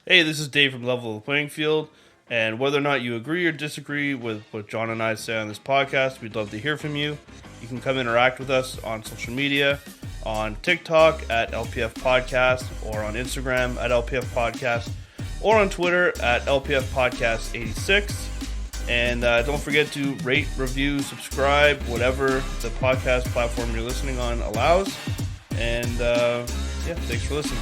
Hey, this is Dave from Level the Playing Field, and whether or not you agree or disagree with what John and I say on this podcast, we'd love to hear from you. You can come interact with us on social media, on TikTok at LPF Podcast, or on Instagram at LPF Podcast, or on Twitter at LPF Podcast 86. And don't forget to rate, review, subscribe, whatever the podcast platform you're listening on allows. And thanks for listening.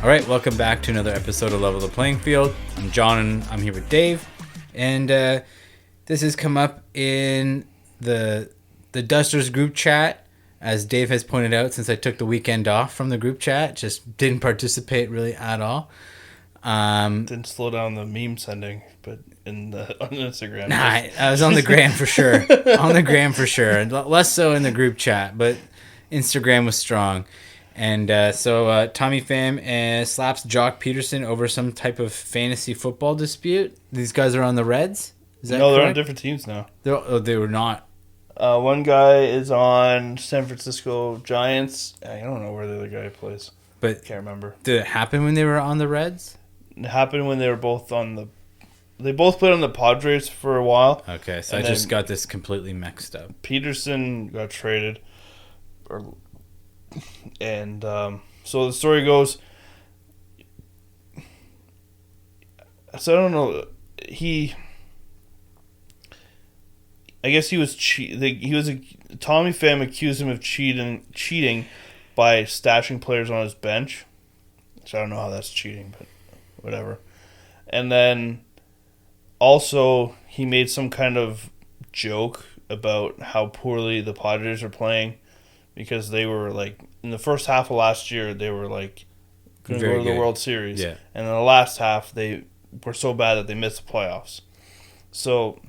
All right, welcome back to another episode of Level the Playing Field. I'm John, and I'm here with Dave. And this has come up in the Dusters group chat, as Dave has pointed out, since I took the weekend off from the group chat. Just didn't participate really at all. Didn't slow down the meme sending, but on Instagram. Nah, I was on the gram for sure. On the gram for sure. And less so in the group chat, but Instagram was strong. And so Tommy Pham slaps Jock Peterson over some type of fantasy football dispute. These guys are on the Reds? Is that No, they're on correct? different teams now. They were not. One guy is on San Francisco Giants. I don't know where the other guy plays. But Can't remember. did it happen when they were on the Reds? It happened when they were both on the... They both played on the Padres for a while. Okay, so And I just then got this completely mixed up. Peterson got traded. And so the story goes... So I don't know. I guess he was Tommy Pham accused him of cheating by stashing players on his bench. So I don't know how that's cheating, but whatever. And then also he made some kind of joke about how poorly the Padres are playing because they were like in the first half of last year they were like going to go to the World Series. Yeah. And in the last half they were so bad that they missed the playoffs. So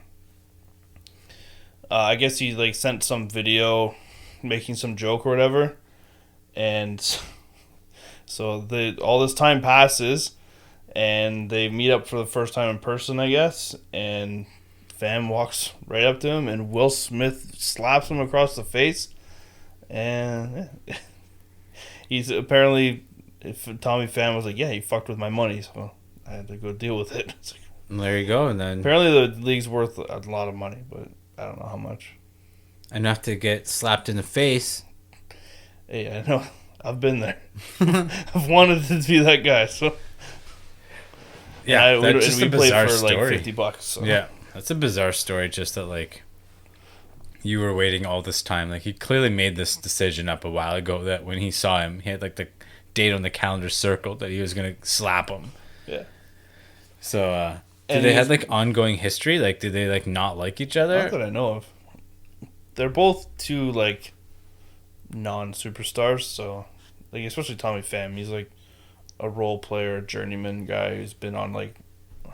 I guess he like sent some video making some joke or whatever, and so all this time passes, and they meet up for the first time in person, I guess, and Pham walks right up to him, and Will Smith slaps him across the face, and he's apparently, if Tommy Pham was like, yeah, he fucked with my money, so I had to go deal with it. It's like, And there you go. And then apparently the league's worth a lot of money, but I don't know how much. enough to get slapped in the face. Hey, I know. I've been there. I've wanted to be that guy. So Yeah, that's just a bizarre for story. like $50. So. Yeah, that's a bizarre story. Just that, like, you were waiting all this time. Like, he clearly made this decision up a while ago that when he saw him, he had like the date on the calendar circled that he was gonna slap him. Yeah. So, did they have like ongoing history? Like, did they like not like each other? Not that I know of. They're both two like non-superstars. So, like especially Tommy Pham, he's like a role player, journeyman guy who's been on like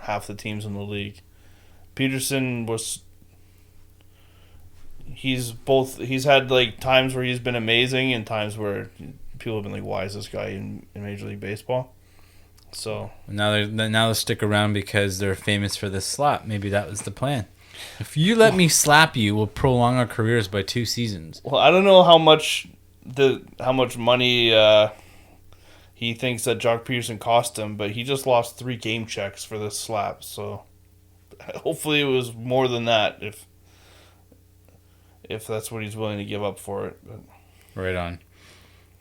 half the teams in the league. Peterson was. He's had like times where he's been amazing and times where people have been like, why is this guy in Major League Baseball? So Now they'll stick around because they're famous for this slap. Maybe that was the plan. If you let me slap you, we'll prolong our careers by 2 seasons. well, I don't know how much money he thinks that Jock Peterson cost him, but he just lost 3 game checks for this slap. So hopefully it was more than that if that's what he's willing to give up for it. But. Right on.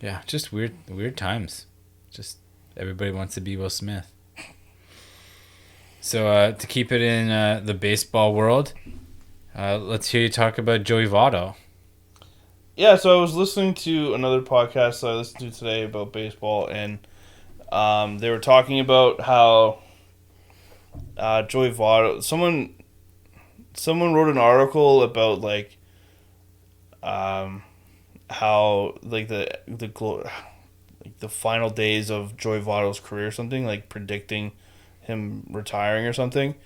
Yeah, just weird times. Just everybody wants to be Will Smith. So to keep it in the baseball world, let's hear you talk about Joey Votto. Yeah, so I was listening to another podcast that I listened to today about baseball, and they were talking about how Joey Votto. Someone wrote an article about like how like the final days of Joey Votto's career or something, like predicting him retiring or something,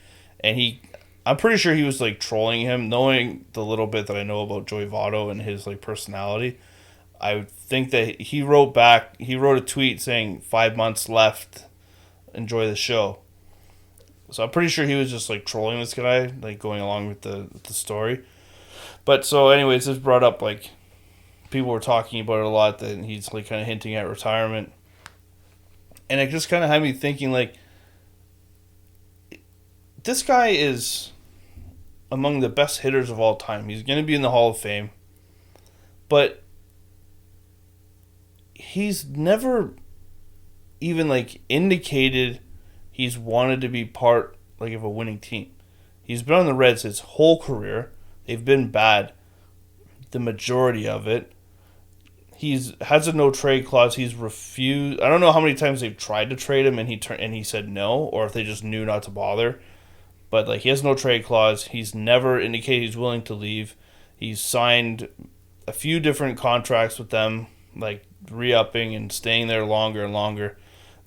and I'm pretty sure he was like trolling him, knowing the little bit that I know about Joey Votto and his like personality. I think that he wrote a tweet saying 5 months left, enjoy the show. So I'm pretty sure he was just like trolling this guy, like going along with the story. But so anyways, this brought up like people were talking about it a lot, that he's like kind of hinting at retirement. And it just kind of had me thinking, like, this guy is among the best hitters of all time. He's going to be in the Hall of Fame. But he's never even, like, indicated he's wanted to be part, like, of a winning team. He's been on the Reds his whole career. They've been bad the majority of it. He's has a no trade clause. He's refused. I don't know how many times they've tried to trade him and he said no, or if they just knew not to bother. But like, he has no trade clause. He's never indicated he's willing to leave. He's signed a few different contracts with them, like re-upping and staying there longer and longer.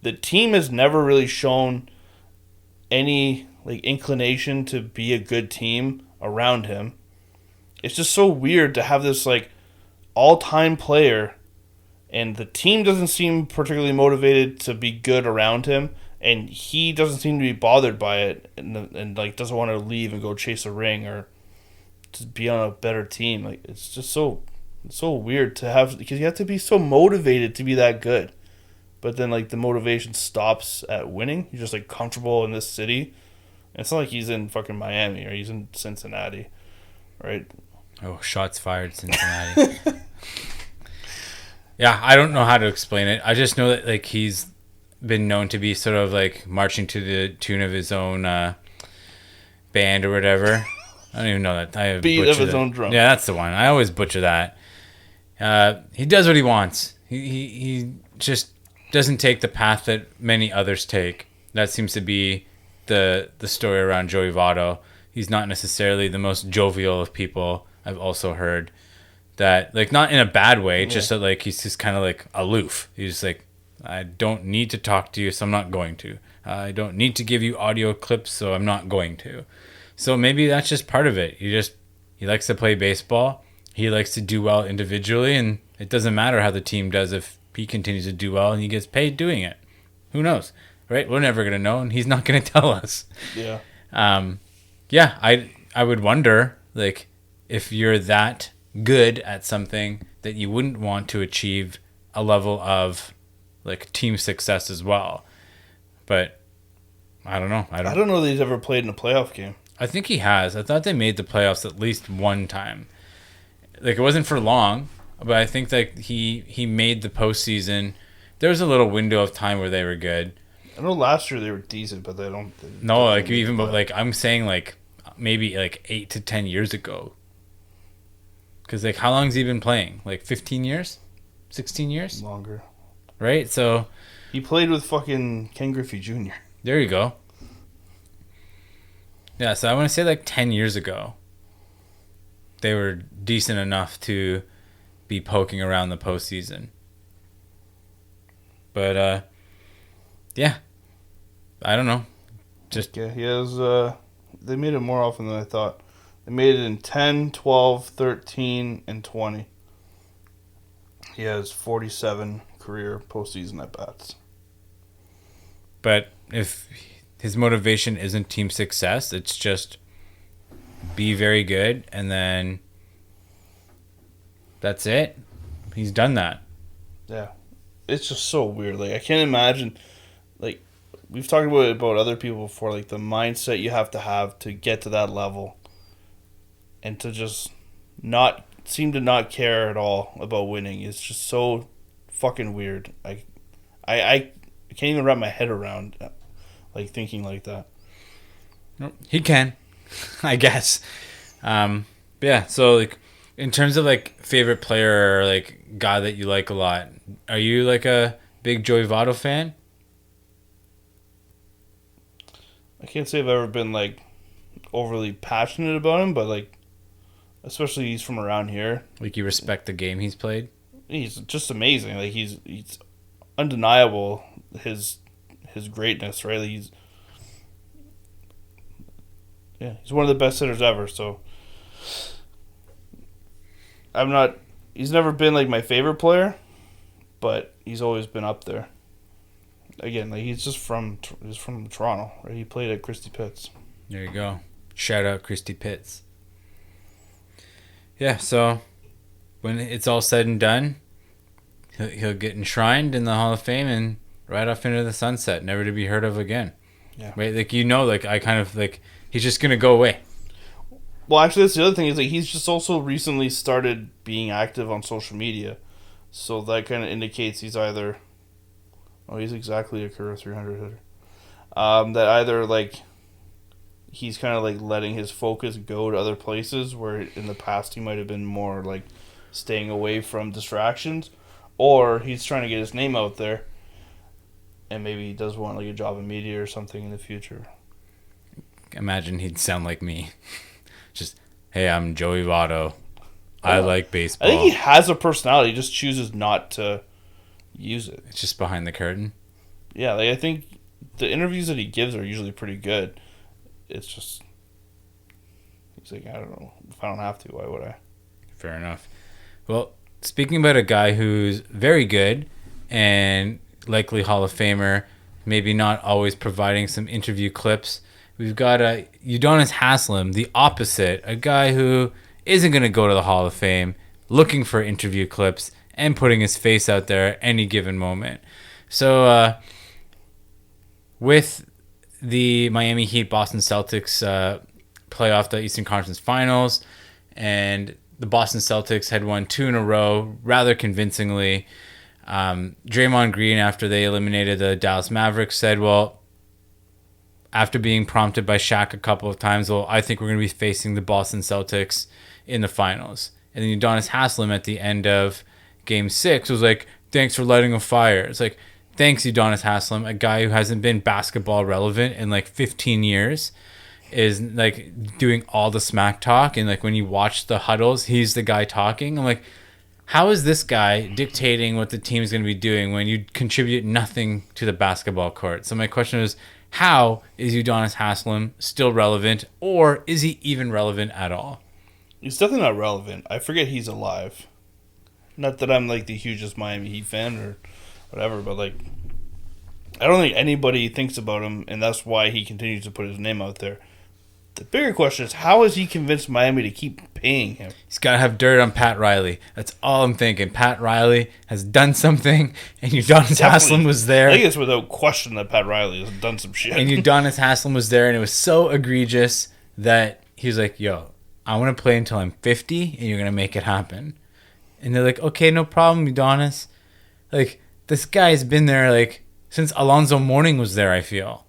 The team has never really shown any like inclination to be a good team around him. It's just so weird to have this like all-time player, and the team doesn't seem particularly motivated to be good around him, and he doesn't seem to be bothered by it, and like doesn't want to leave and go chase a ring or to be on a better team. Like, it's just so weird to have, because you have to be so motivated to be that good, but then like the motivation stops at winning. He's just like comfortable in this city. And it's not like he's in fucking Miami or he's in Cincinnati, right? Oh, shots fired, Cincinnati. Yeah, I don't know how to explain it. I just know that like he's been known to be sort of like marching to the tune of his own band or whatever. I don't even know that. I beat of his own drum. Yeah, that's the one. I always butcher that. He does what he wants. He just doesn't take the path that many others take. That seems to be the story around Joey Votto. He's not necessarily the most jovial of people. I've also heard that, like, not in a bad way, just that like he's just kind of like aloof. He's just like, I don't need to talk to you, so I'm not going to. I don't need to give you audio clips, so I'm not going to. So maybe that's just part of it. He likes to play baseball. He likes to do well individually, and it doesn't matter how the team does if he continues to do well and he gets paid doing it. Who knows, right? We're never gonna know, and he's not gonna tell us. Yeah. Yeah. I would wonder, like, if you're that good at something that you wouldn't want to achieve a level of like team success as well. But I don't know. I don't know that he's ever played in a playoff game. I think he has. I thought they made the playoffs at least one time. Like, it wasn't for long, but I think that he made the postseason. There was a little window of time where they were good. I know last year they were decent, but they don't. No, like even but like I'm saying like maybe like 8 to 10 years ago. Because like, how long has he been playing? Like 15 years, 16 years, longer, right? So he played with fucking Ken Griffey Jr. There you go. Yeah, so I want to say like 10 years ago, they were decent enough to be poking around the postseason. But, yeah, I don't know. Just yeah, he has. They made it more often than I thought. They made it in 10, 12, 13, and 20. He has 47 career postseason at bats. But if his motivation isn't team success, it's just be very good, and then that's it. He's done that. Yeah. It's just so weird. Like, I can't imagine, like, we've talked about other people before, like, the mindset you have to get to that level, and to just not seem to not care at all about winning. It's just so fucking weird. I can't even wrap my head around, like, thinking like that. He can, I guess. Yeah, so, like, in terms of, like, favorite player or, like, guy that you like a lot, are you, like, a big Joey Votto fan? I can't say I've ever been, like, overly passionate about him, but, like, especially he's from around here. Like, you respect the game he's played? He's just amazing. Like, he's undeniable, his greatness, right? Like, he's one of the best hitters ever, so I'm not he's never been like my favorite player, but he's always been up there. Again, like he's from Toronto, right? He played at Christie Pitts. There you go. Shout out Christie Pitts. Yeah, so when it's all said and done, he'll get enshrined in the Hall of Fame and right off into the sunset, never to be heard of again. Yeah. Right? Like, like I kind of like he's just gonna go away. Well, actually, that's the other thing is like he's just also recently started being active on social media, so that kind of indicates he's either, he's exactly a career 300 hitter. That either like he's kind of like letting his focus go to other places where in the past he might have been more like staying away from distractions, or he's trying to get his name out there, and maybe he does want like a job in media or something in the future. Imagine he'd sound like me. Just, hey, I'm Joey Votto. I like baseball. I think he has a personality, he just chooses not to use it. It's just behind the curtain. Yeah, like I think the interviews that he gives are usually pretty good. It's just he's like, I don't know. If I don't have to, why would I? Fair enough. Well, speaking about a guy who's very good and likely Hall of Famer, maybe not always providing some interview clips, we've got Udonis Haslem, the opposite, a guy who isn't going to go to the Hall of Fame, looking for interview clips and putting his face out there at any given moment. So with the Miami Heat Boston Celtics playoff, the Eastern Conference Finals, and the Boston Celtics had won 2 in a row rather convincingly. Draymond Green, after they eliminated the Dallas Mavericks, said, well, after being prompted by Shaq a couple of times, well, I think we're going to be facing the Boston Celtics in the finals. And then Udonis Haslem at the end of Game 6 was like, thanks for lighting a fire. It's like, thanks, Udonis Haslem, a guy who hasn't been basketball relevant in like 15 years, is like doing all the smack talk. And like when you watch the huddles, he's the guy talking. I'm like, how is this guy dictating what the team's going to be doing when you contribute nothing to the basketball court? So my question is, how is Udonis Haslem still relevant, or is he even relevant at all? He's definitely not relevant. I forget he's alive. Not that I'm like the hugest Miami Heat fan or whatever, but like I don't think anybody thinks about him, and that's why he continues to put his name out there. The bigger question is, how has he convinced Miami to keep paying him? He's got to have dirt on Pat Riley. That's all I'm thinking. Pat Riley has done something, and Udonis Haslem was there. I think it's without question that Pat Riley has done some shit. And Udonis Haslem was there, and it was so egregious that he was like, yo, I want to play until I'm 50, and you're going to make it happen. And they're like, okay, no problem, Udonis. Like, this guy's been there, like, since Alonzo Mourning was there, I feel.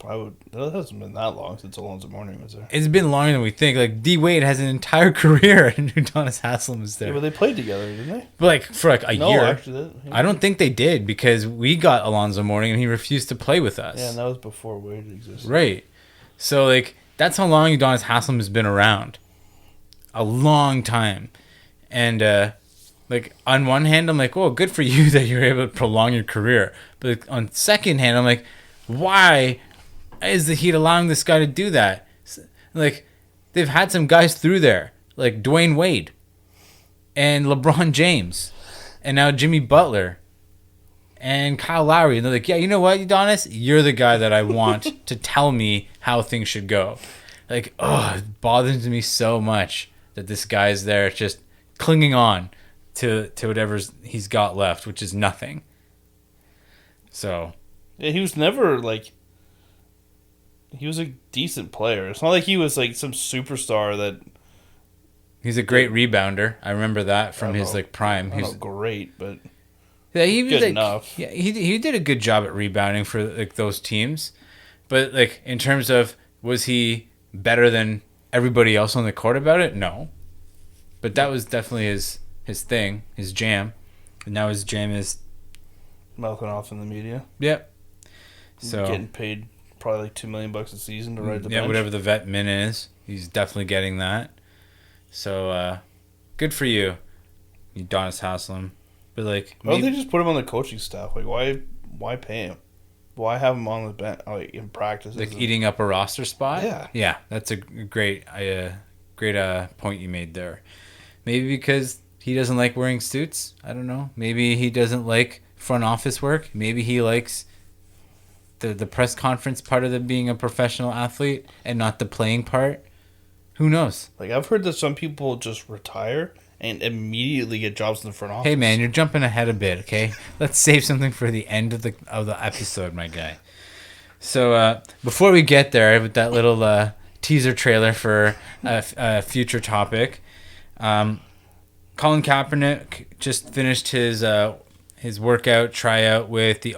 That hasn't been that long since Alonzo Mourning was there. It's been longer than we think. Like, D Wade has an entire career, and Udonis Haslem was there. Yeah, but they played together, didn't they? But like for like a year. Actually, I don't think they did, because we got Alonzo Mourning and he refused to play with us. Yeah, and that was before Wade existed. Right. So like that's how long Udonis Haslem has been around. A long time. And like on one hand I'm like, oh, good for you that you're able to prolong your career. But like, on second hand I'm like, why is the Heat allowing this guy to do that? Like, they've had some guys through there, like Dwayne Wade and LeBron James, and now Jimmy Butler and Kyle Lowry. And they're like, yeah, you know what, Udonis? You're the guy that I want to tell me how things should go. Like, oh, it bothers me so much that this guy's there just clinging on to whatever he's got left, which is nothing. So. Yeah, he was never like... He was a decent player. It's not like he was like some superstar that... He's a great rebounder. I remember that from his like prime. He's great, but yeah, he was good like, enough. Yeah, he did a good job at rebounding for like those teams. But like in terms of, was he better than everybody else on the court about it? No. But that was definitely his thing, his jam. And now his jam is mouthing off in the media. Yep. So getting paid probably like $2 million a season to ride the bench. Whatever the vet min is, he's definitely getting that. So good for you, Udonis Haslem. But like, why don't they just put him on the coaching staff? Like, why pay him? Why have him on the bench, like in practice? Like eating up a roster spot? Yeah. Yeah, that's a great point you made there. Maybe because he doesn't like wearing suits. I don't know. Maybe he doesn't like front office work. Maybe he likes the press conference part of being a professional athlete and not the playing part. Who knows? Like, I've heard that some people just retire and immediately get jobs in the front office. Hey man, you're jumping ahead a bit, okay? Let's save something for the end of the episode, my guy. So before we get there with that little teaser trailer for a future topic, Colin Kaepernick just finished his workout tryout with the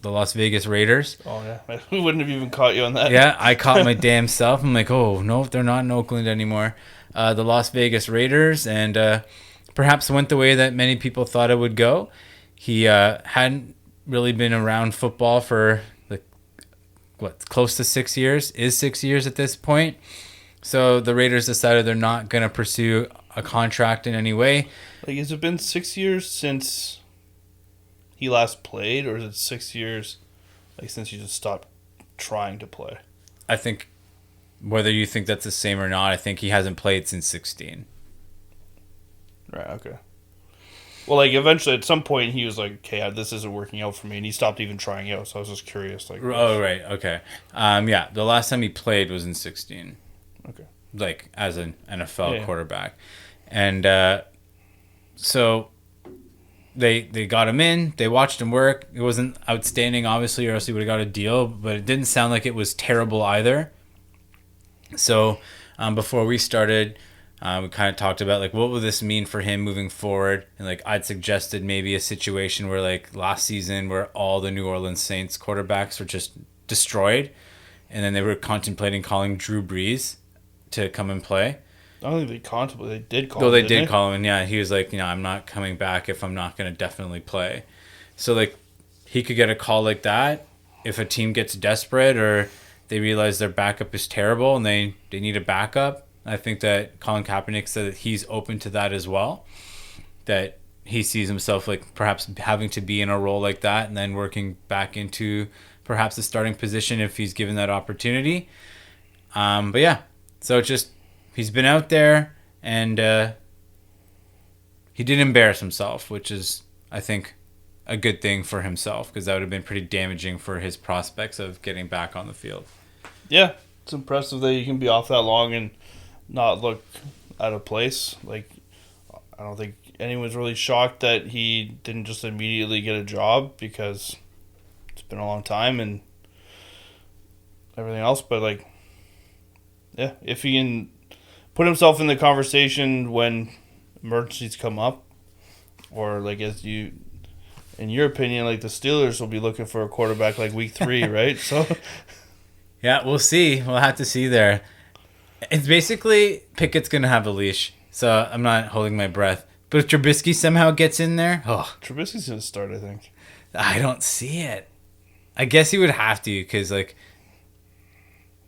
Las Vegas Raiders. Oh yeah, we wouldn't have even caught you on that. Yeah, I caught my damn self. I'm like, oh no, they're not in Oakland anymore. The Las Vegas Raiders, and perhaps went the way that many people thought it would go. He hadn't really been around football for close to 6 years, is 6 years at this point. So the Raiders decided they're not going to pursue a contract in any way. Like, has it been 6 years since he last played, or is it 6 years since he just stopped trying to play? I think whether you think that's the same or not, I think he hasn't played since 16. Right, okay. Well, eventually, at some point, he was like, okay, this isn't working out for me, and he stopped even trying out, so I was just curious. Oh, right, okay. Yeah, the last time he played was in 16. Okay. As an NFL quarterback. And so they got him in, they watched him work. It wasn't outstanding, obviously, or else he would have got a deal, but it didn't sound like it was terrible either. So before we started, we kind of talked about what would this mean for him moving forward, and I'd suggested maybe a situation where last season where all the New Orleans Saints quarterbacks were just destroyed, and then they were contemplating calling Drew Brees to come and play. I don't think they contemplated. They did call him. Though they did call him, and yeah, he was like, I'm not coming back if I'm not going to definitely play. So he could get a call like that if a team gets desperate or they realize their backup is terrible and they need a backup. I think that Colin Kaepernick said that he's open to that as well. That he sees himself perhaps having to be in a role like that and then working back into perhaps a starting position if he's given that opportunity. But yeah, so it's just he's been out there and he didn't embarrass himself, which is, I think, a good thing for himself because that would have been pretty damaging for his prospects of getting back on the field. Yeah, it's impressive that you can be off that long and not look out of place. I don't think anyone's really shocked that he didn't just immediately get a job because it's been a long time and everything else. But yeah, if he can put himself in the conversation when emergencies come up, or as you, in your opinion, the Steelers will be looking for a quarterback week 3, right? So yeah, we'll see. We'll have to see there. It's basically Pickett's going to have a leash, so I'm not holding my breath. But if Trubisky somehow gets in there, Trubisky's going to start, I think. I don't see it. I guess he would have to because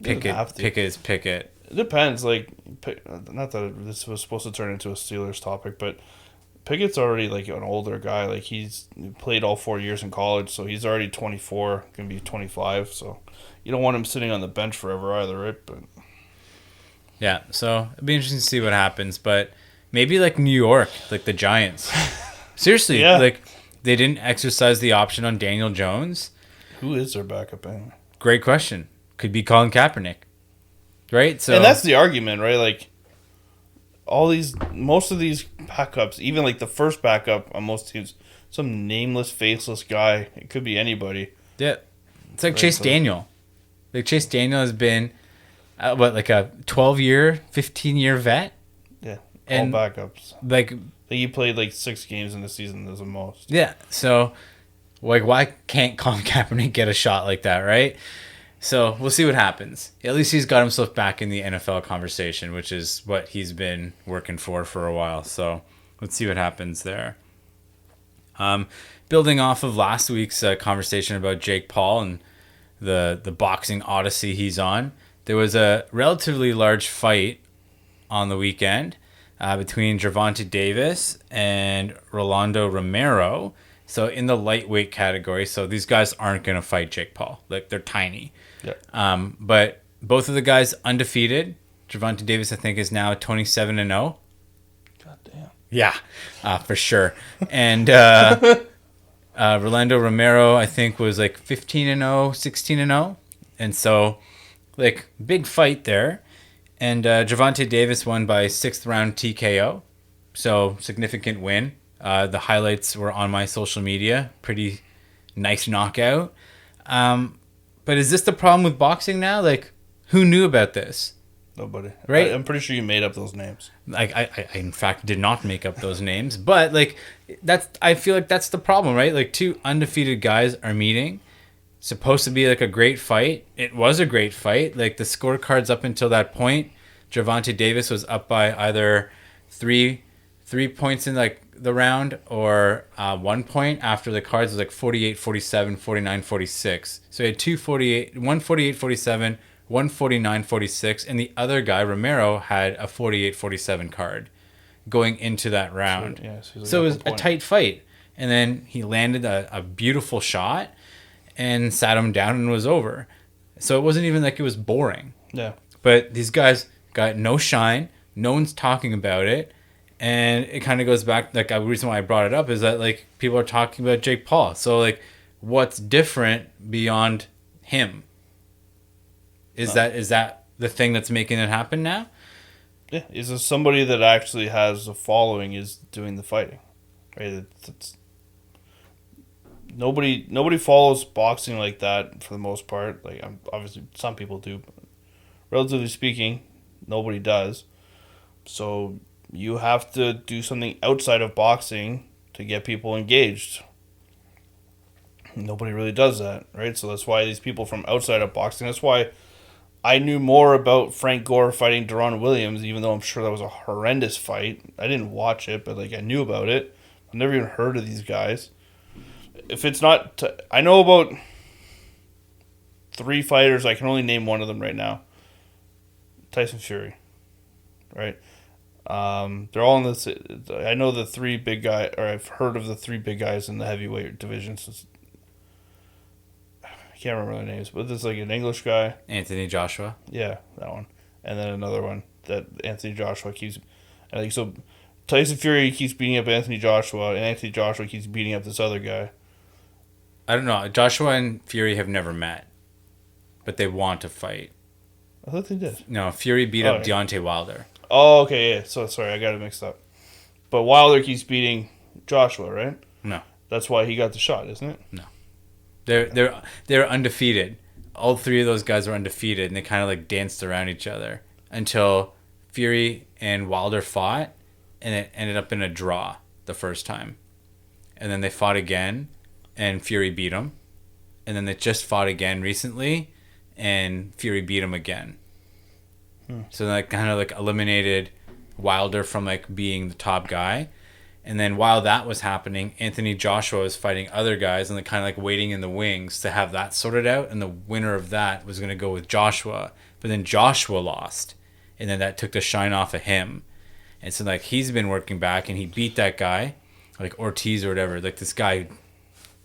Pickett is Pickett. It depends. Not that this was supposed to turn into a Steelers topic, but Pickett's already an older guy. He's played all 4 years in college, so he's already 24, going to be 25. So you don't want him sitting on the bench forever either, right? But yeah, so it'd be interesting to see what happens. But maybe New York, the Giants. Seriously, yeah. They didn't exercise the option on Daniel Jones. Who is their backup anyway? Great question. Could be Colin Kaepernick. Right? So, and that's the argument, right? Most of these backups, even the first backup on most teams, some nameless, faceless guy. It could be anybody. Yeah. It's Chase Daniel. Chase Daniel has been, a 12-year, 15-year vet? Yeah. And all backups. He played 6 games in the season as the most. Yeah. So, why can't Colin Kaepernick get a shot like that, right? So we'll see what happens. At least he's got himself back in the NFL conversation, which is what he's been working for a while. So let's see what happens there. Building off of last week's conversation about Jake Paul and the boxing odyssey he's on, there was a relatively large fight on the weekend between Gervonta Davis and Rolando Romero. So in the lightweight category, so these guys aren't going to fight Jake Paul. They're tiny. Yeah. But both of the guys undefeated. Gervonta Davis, I think, is now 27-0. God, Yeah, for sure. And Rolando Romero, I think, was like 15-0, 16-0. And so, like, big fight there. And Gervonta Davis won by 6th round TKO. So, significant win. The highlights were on my social media. Pretty nice knockout. But is this the problem with boxing now? Like, who knew about this? Nobody. Right? I'm pretty sure you made up those names. Like, I in fact did not make up those names, but like I feel like that's the problem, right? Like, two undefeated guys are meeting. Supposed to be like a great fight. It was a great fight. Like, the scorecards up until that point, Gervonta Davis was up by either three points in like the round or 1 point after the cards was like 48-47, 49-46. So he had 148-47, 149-46, and the other guy, Romero, had a 48-47 card going into that round. So it was a tight fight. And then he landed a beautiful shot and sat him down and was over. So it wasn't even like it was boring. Yeah. But these guys got no shine. No one's talking about it. And it kind of goes back, like, the reason why I brought it up is that, like, people are talking about Jake Paul. So, like, what's different beyond him? Is that the thing that's making it happen now? Yeah. Is this somebody that actually has a following is doing the fighting? Right? It's nobody follows boxing like that for the most part. Like, obviously some people do, but relatively speaking, nobody does. So you have to do something outside of boxing to get people engaged. Nobody really does that, right? So that's why these people from outside of boxing, that's why I knew more about Frank Gore fighting Deron Williams, even though I'm sure that was a horrendous fight. I didn't watch it, but like, I knew about it. I've never even heard of these guys. If it's not, I know about 3 fighters. I can only name one of them right now. Tyson Fury, right? They're all in this. I know the 3 big guys, or I've heard of the 3 big guys in the heavyweight division. So I can't remember their names, but there's like an English guy, Anthony Joshua. Yeah, that one, and then another one that Anthony Joshua keeps. I think so. Tyson Fury keeps beating up Anthony Joshua, and Anthony Joshua keeps beating up this other guy. I don't know. Joshua and Fury have never met, but they want to fight. I thought they did. No, Fury beat up Deontay Wilder. Oh, okay, yeah. So, sorry, I got it mixed up. But Wilder keeps beating Joshua, right? No. That's why he got the shot, isn't it? No. They're undefeated. All 3 of those guys are undefeated, and they kind of like danced around each other until Fury and Wilder fought, and it ended up in a draw the first time. And then they fought again, and Fury beat him. And then they just fought again recently, and Fury beat him again. So that kind of like eliminated Wilder from like being the top guy. And then while that was happening, Anthony Joshua was fighting other guys and like kind of like waiting in the wings to have that sorted out. And the winner of that was going to go with Joshua. But then Joshua lost. And then that took the shine off of him. And so like he's been working back and he beat that guy, like Ortiz or whatever. Like, this guy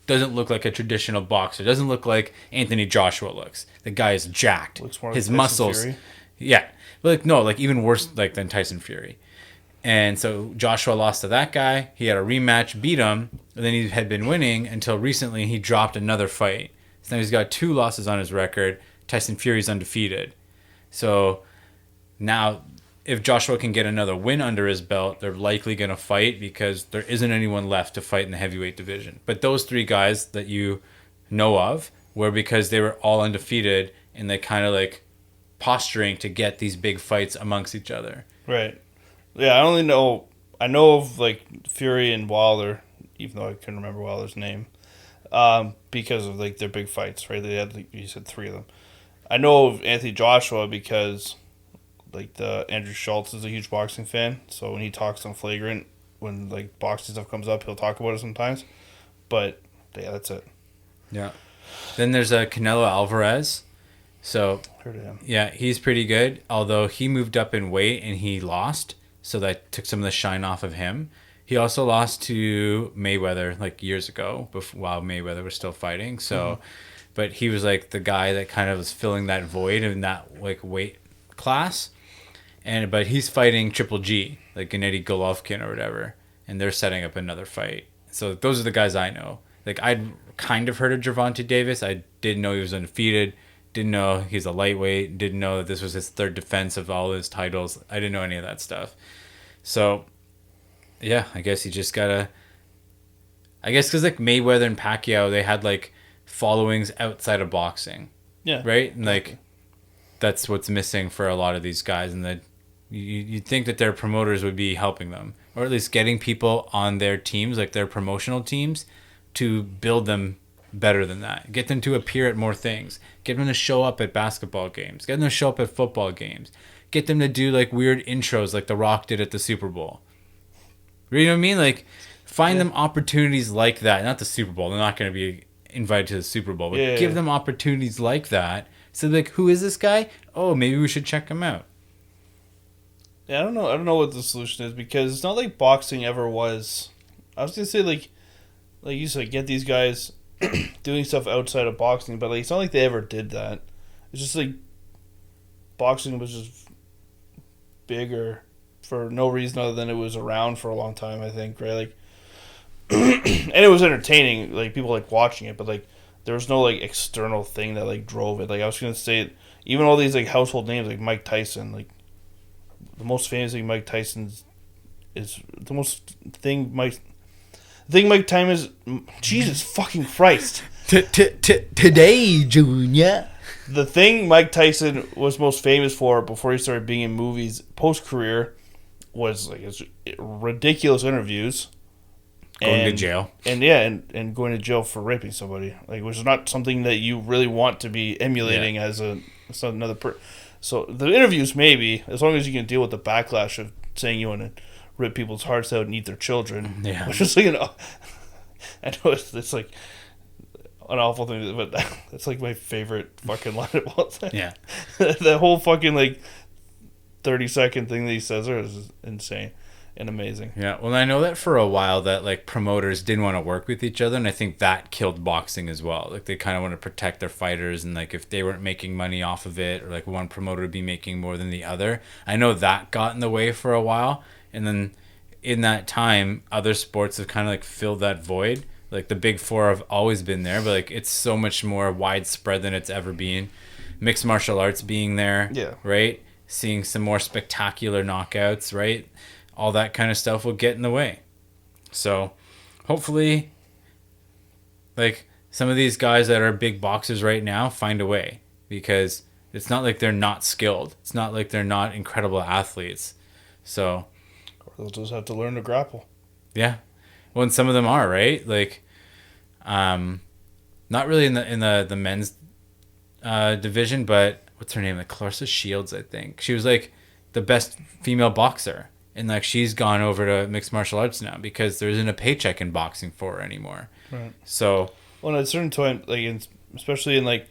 doesn't look like a traditional boxer. Doesn't look like Anthony Joshua looks. The guy is jacked. Looks more like his Tyson muscles. Fury. Yeah. Like, no, like even worse like than Tyson Fury. And so Joshua lost to that guy. He had a rematch, beat him, and then he had been winning until recently he dropped another fight. So now he's got 2 losses on his record. Tyson Fury's undefeated. So now if Joshua can get another win under his belt, they're likely going to fight because there isn't anyone left to fight in the heavyweight division. But those 3 guys that you know of were because they were all undefeated and they kind of like posturing to get these big fights amongst each other. Right. Yeah, I know of like Fury and Wilder, even though I couldn't remember Wilder's name, because of like their big fights, right? They had, like you said, 3 of them. I know of Anthony Joshua because like the Andrew Schultz is a huge boxing fan, so when he talks on Flagrant, when like boxing stuff comes up, he'll talk about it sometimes. But yeah, that's it. Yeah. Then there's Canelo Alvarez. So heard of him. Yeah, he's pretty good. Although he moved up in weight and he lost, so that took some of the shine off of him. He also lost to Mayweather like years ago, while Mayweather was still fighting. So, but he was like the guy that kind of was filling that void in that like weight class. But he's fighting Triple G, like Gennady Golovkin or whatever. and they're setting up another fight. So those are the guys I know. Like, I'd kind of heard of Gervonta Davis. I didn't know he was undefeated. Didn't know he's a lightweight. Didn't know that this was his third defense of all his titles. I didn't know any of that stuff. So, yeah, I guess you just gotta... I guess because, like, Mayweather and Pacquiao, they had, like, followings outside of boxing. Yeah. Right? And, like, that's what's missing for a lot of these guys. And that you'd think that their promoters would be helping them. Or at least getting people on their teams, like their promotional teams, to build them better than that. Get them to appear at more things. Get them to show up at basketball games. Get them to show up at football games. Get them to do like weird intros like The Rock did at the Super Bowl. You know what I mean? Like, find them opportunities like that. Not the Super Bowl. They're not going to be invited to the Super Bowl. But give them opportunities like that. So like, who is this guy? Oh, maybe we should check him out. Yeah, I don't know. I don't know what the solution is, because it's not like boxing ever was. I was gonna say like you said, get these guys doing stuff outside of boxing, but like it's not like they ever did that. It's just like boxing was just bigger for no reason other than it was around for a long time. I think, right? Like, and it was entertaining. Like, people like watching it, but like there was no like external thing that like drove it. Like, I was gonna say, even all these like household names like Mike Tyson, like the most famous thing Mike Tyson's is the most thing Mike. The thing Mike Tyson is, Jesus fucking Christ. Today, Junior. The thing Mike Tyson was most famous for before he started being in movies post career was like his ridiculous interviews. Going to jail. And yeah, and going to jail for raping somebody. Like, which is not something that you really want to be emulating as another person. So the interviews, maybe, as long as you can deal with the backlash of saying you want to rip people's hearts out and eat their children. Yeah. Which is like, I know it's like an awful thing, but that's like my favorite fucking line of all time. Yeah. That whole fucking like 30-second thing that he says there is insane and amazing. Yeah, well, I know that for a while that like promoters didn't want to work with each other, and I think that killed boxing as well. Like, they kind of want to protect their fighters, and like if they weren't making money off of it, or like one promoter would be making more than the other, I know that got in the way for a while. And then in that time, other sports have kind of like filled that void. Like, the big four have always been there, but like it's so much more widespread than it's ever been. Mixed martial arts being there, right? Seeing some more spectacular knockouts, right? All that kind of stuff will get in the way. So hopefully, like, some of these guys that are big boxers right now find a way, because it's not like they're not skilled. It's not like they're not incredible athletes. So, or they'll just have to learn to grapple. Yeah, well, and some of them are, right. Like, not really in the men's division, but what's her name? Like Clarissa Shields, I think. She was like the best female boxer. And like, she's gone over to mixed martial arts now because there isn't a paycheck in boxing for her anymore. Right. So, well, at a certain time, like especially in like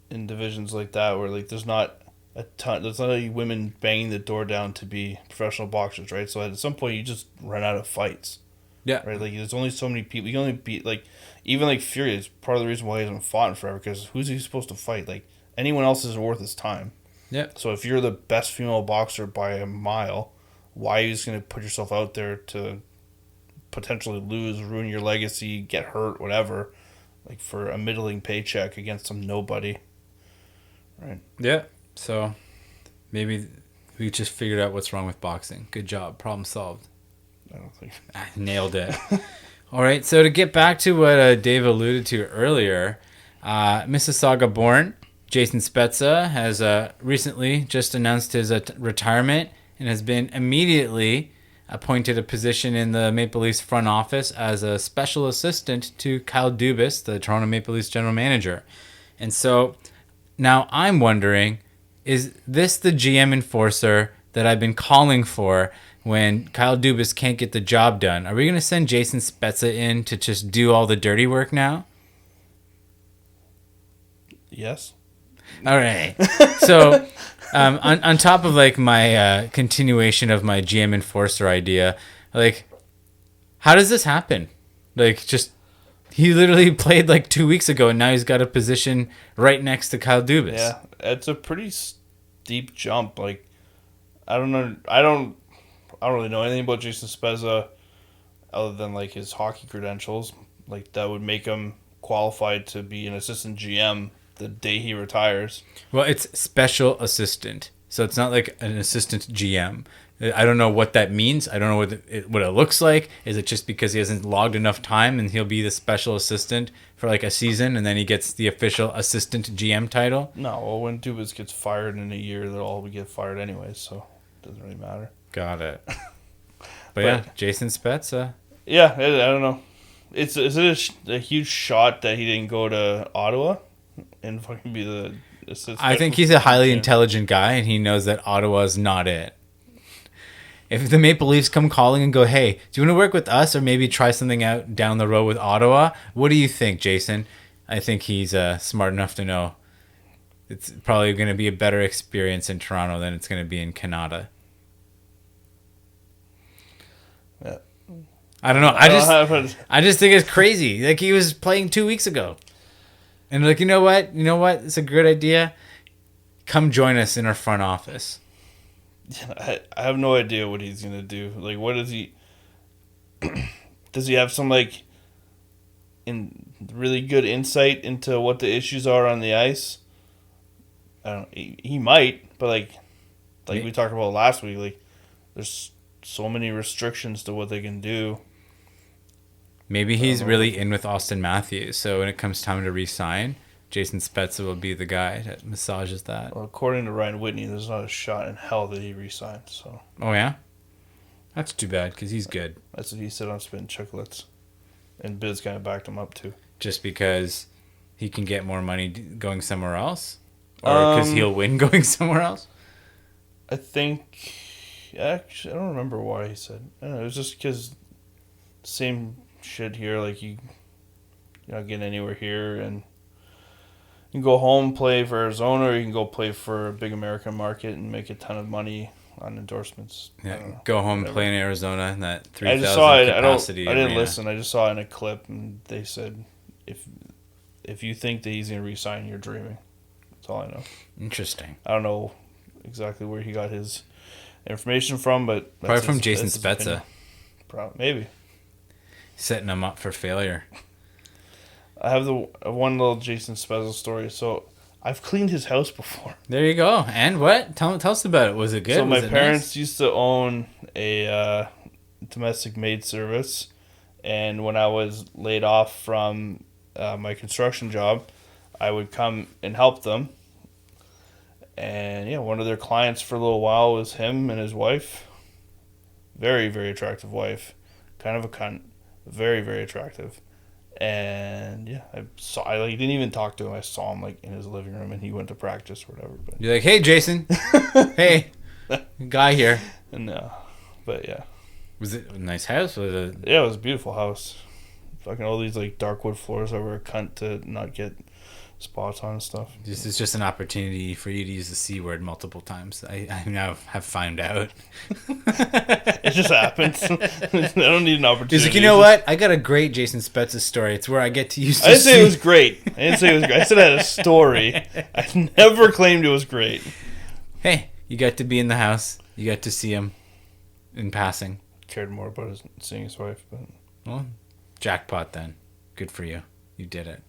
in divisions like that, where like there's not any women banging the door down to be professional boxers, right? So at some point, you just run out of fights. Yeah. Right. Like, there's only so many people. You can only beat like, even like Fury is part of the reason why he hasn't fought in forever, because who's he supposed to fight? Like, anyone else isn't worth his time. Yeah. So if you're the best female boxer by a mile, why are you just going to put yourself out there to potentially lose, ruin your legacy, get hurt, whatever, like for a middling paycheck against some nobody? Right. Yeah. So maybe we just figured out what's wrong with boxing. Good job. Problem solved. I don't think. I nailed it. All right. So to get back to what Dave alluded to earlier, Mississauga born Jason Spezza has recently just announced his retirement and has been immediately appointed a position in the Maple Leafs front office as a special assistant to Kyle Dubas, the Toronto Maple Leafs general manager. And so now I'm wondering, is this the GM enforcer that I've been calling for when Kyle Dubas can't get the job done? Are we going to send Jason Spezza in to just do all the dirty work now? Yes. All right. So on top of like my continuation of my GM enforcer idea, like, how does this happen? Like, just he literally played like 2 weeks ago, and now he's got a position right next to Kyle Dubas. Yeah, it's a pretty steep jump. Like, I don't know. I don't I don't really know anything about Jason Spezza other than like his hockey credentials. Like that would make him qualified to be an assistant GM the day he retires. Well, it's special assistant, so it's not like an assistant GM. I don't know what that means. I don't know what it looks like. Is it just because he hasn't logged enough time and he'll be the special assistant for like a season and then he gets the official assistant GM title? No, well, when Dubas gets fired in a year, they'll all get fired anyways, so it doesn't really matter. Got it. But yeah, Jason Spezza. Yeah, I don't know. Is it a huge shot that he didn't go to Ottawa and fucking be the assistant? I think he's a highly intelligent guy and he knows that Ottawa's not it. If the Maple Leafs come calling and go, hey, do you want to work with us or maybe try something out down the road with Ottawa? What do you think, Jason? I think he's smart enough to know it's probably going to be a better experience in Toronto than it's going to be in Canada. Yeah. I don't know. I just think it's crazy. Like he was playing 2 weeks ago. And like, you know what? It's a good idea. Come join us in our front office. I have no idea what he's gonna do. Like, what is he? Does he have some like really good insight into what the issues are on the ice? I don't. He might, but like we talked about last week, like there's so many restrictions to what they can do. Maybe he's really in with Austin Matthews, so when it comes time to re-sign, Jason Spezza will be the guy that massages that. Well, according to Ryan Whitney, there's not a shot in hell that he re-signs. So. Oh yeah, that's too bad because he's good. That's what he said on Spin Chicklets, and Biz kind of backed him up too. Just because he can get more money going somewhere else, or because he'll win going somewhere else. I think. Actually, I don't remember why he said. I don't know. It was just because same shit here. Like you're not getting anywhere here, and. You can go home, play for Arizona, or you can go play for a big American market and make a ton of money on endorsements. Yeah, go home, play in Arizona, and that 3,000 I just saw it. capacity I didn't arena. listen. I just saw it in a clip, and they said, if you think that he's going to re-sign, you're dreaming. That's all I know. Interesting. I don't know exactly where he got his information from, but... Probably from Jason Spezza. Maybe. Setting him up for failure. I have the one little Jason Spezza story. So I've cleaned his house before. There you go. And what? Tell us about it. Was it good? So my parents used to own a domestic maid service, and when I was laid off from my construction job, I would come and help them. And yeah, one of their clients for a little while was him and his wife. Very, very attractive wife. Kind of a cunt. Very, very attractive. And yeah, I didn't even talk to him. I saw him like in his living room, and he went to practice or whatever. But you're like, hey, Jason, hey, guy here. No, but yeah. Was it a nice house? Yeah, it was a beautiful house. Fucking all these like dark wood floors. I were a cunt to not get spots on and stuff. This is just an opportunity for you to use the C word multiple times. I now have found out. It just happens. I don't need an opportunity. He's like, you know what? I got a great Jason Spezza story. It's where I get to use the I didn't say it was great. I said I had a story. I never claimed it was great. Hey, you got to be in the house. You got to see him in passing. Cared more about seeing his wife. But well, jackpot then. Good for you. You did it.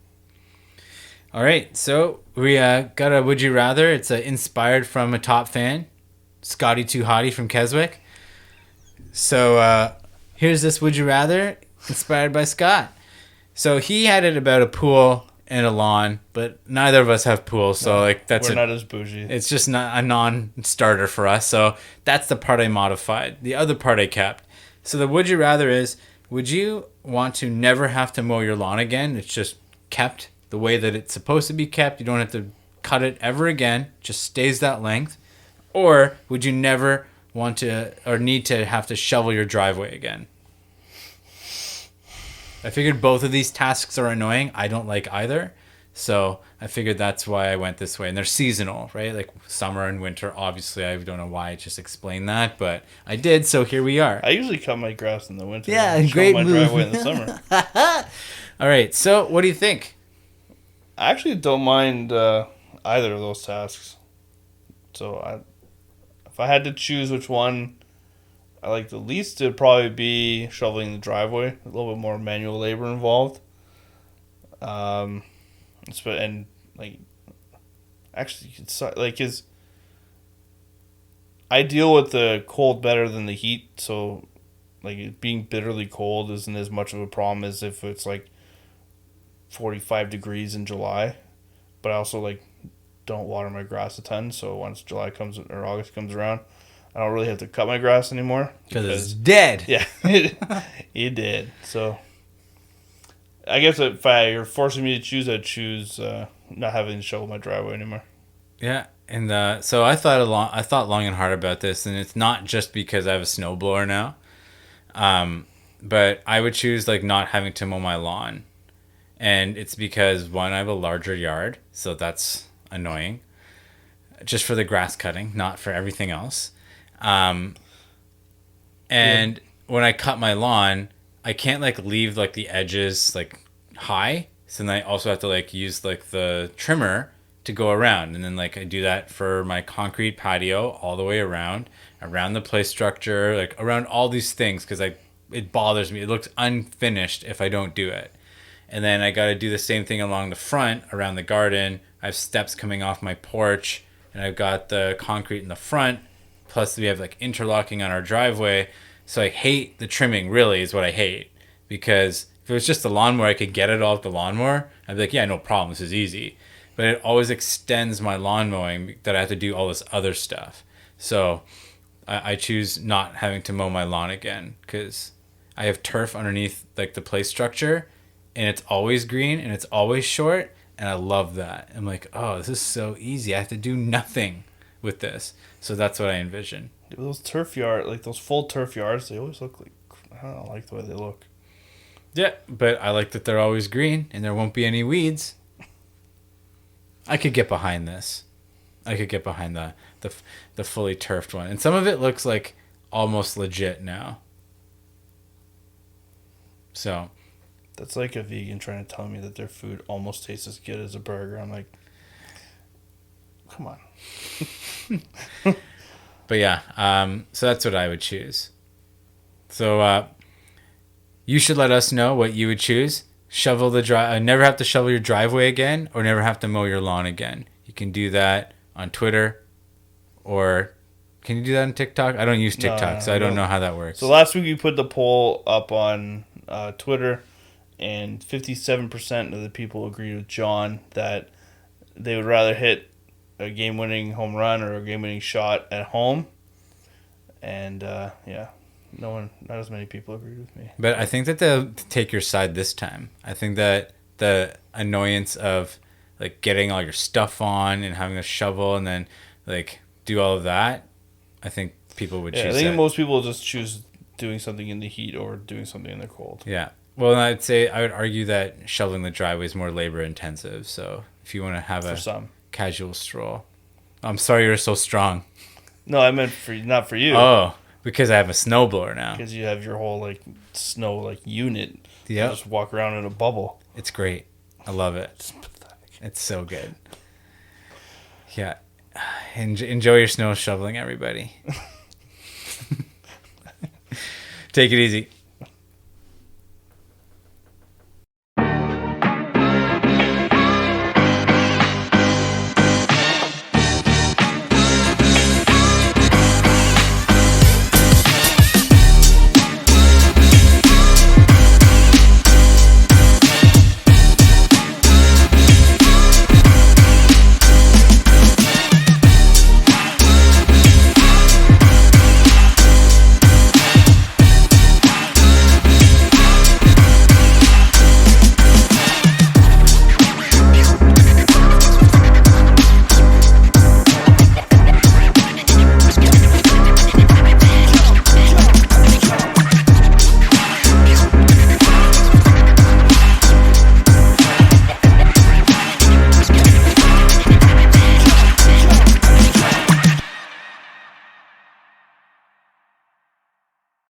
All right, so we got a Would You Rather. It's inspired from a top fan, Scotty Too Hottie from Keswick. So here's this Would You Rather, inspired by Scott. So he had it about a pool and a lawn, but neither of us have pools, so like we're not as bougie. It's just not a non-starter for us. So that's the part I modified. The other part I kept. So the Would You Rather is: would you want to never have to mow your lawn again? It's just kept the way that it's supposed to be kept. You don't have to cut it ever again. Just stays that length. Or would you never want to or need to have to shovel your driveway again? I figured both of these tasks are annoying. I don't like either. So I figured that's why I went this way. And they're seasonal, right? Like summer and winter. Obviously, I don't know why I just explained that, but I did. So here we are. I usually cut my grass in the winter. Yeah, and great my move. driveway in the summer. All right. So what do you think? I actually don't mind either of those tasks. So if I had to choose which one I like the least would probably be shoveling the driveway. A little bit more manual labor involved. And like, actually, it's like is. I deal with the cold better than the heat, so like it being bitterly cold isn't as much of a problem as if it's like 45 degrees in July. But I also like don't water my grass a ton, so once July comes or August comes around, I don't really have to cut my grass anymore because it's dead. Yeah, it did. So I guess if you're forcing me to choose, I'd choose not having to shovel my driveway anymore. Yeah, and so I thought long and hard about this, and it's not just because I have a snowblower now, but I would choose like not having to mow my lawn, and it's because one, I have a larger yard, so that's annoying, just for the grass cutting, not for everything else. And when I cut my lawn, I can't like leave like the edges like high, so then I also have to like use like the trimmer to go around, and then like I do that for my concrete patio all the way around the play structure, like around all these things, because it bothers me. It looks unfinished if I don't do it. And then I got to do the same thing along the front around the garden. I have steps coming off my porch, and I've got the concrete in the front, plus we have like interlocking on our driveway. So I hate the trimming, really is what I hate, because if it was just the lawnmower, I could get it all with the lawnmower. I'd be like, yeah, no problem, this is easy. But it always extends my lawn mowing that I have to do all this other stuff. So I choose not having to mow my lawn again, because I have turf underneath like the play structure, and it's always green and it's always short, and I love that. I'm like, oh, this is so easy. I have to do nothing with this. So that's what I envision. Those turf yard, like those full turf yards, they always look like, I don't like the way they look. Yeah, but I like that they're always green and there won't be any weeds. I could get behind this. I could get behind the fully turfed one. And some of it looks like almost legit now. So that's like a vegan trying to tell me that their food almost tastes as good as a burger. I'm like, come on. But yeah, so that's what I would choose. So you should let us know what you would choose. Shovel the never have to shovel your driveway again, or never have to mow your lawn again. You can do that on Twitter, or can you do that on TikTok? I don't use TikTok, so I don't know how that works. So last week we put the poll up on Twitter, and 57% of the people agreed with John that they would rather hit a game-winning home run or a game-winning shot at home. And yeah, not as many people agreed with me. But I think that they'll take your side this time. I think that the annoyance of like getting all your stuff on and having a shovel and then like do all of that, I think people would choose. I think that. Most people just choose doing something in the heat or doing something in the cold. Yeah. Well, I would argue that shoveling the driveway is more labor intensive. So if you want to have a casual stroll, I'm sorry you're so strong. No, I meant not for you. Oh, because I have a snowblower now. Because you have your whole like snow like unit. Yeah. Just walk around in a bubble. It's great. I love it. It's pathetic. It's so good. Yeah. Enjoy your snow shoveling, everybody. Take it easy.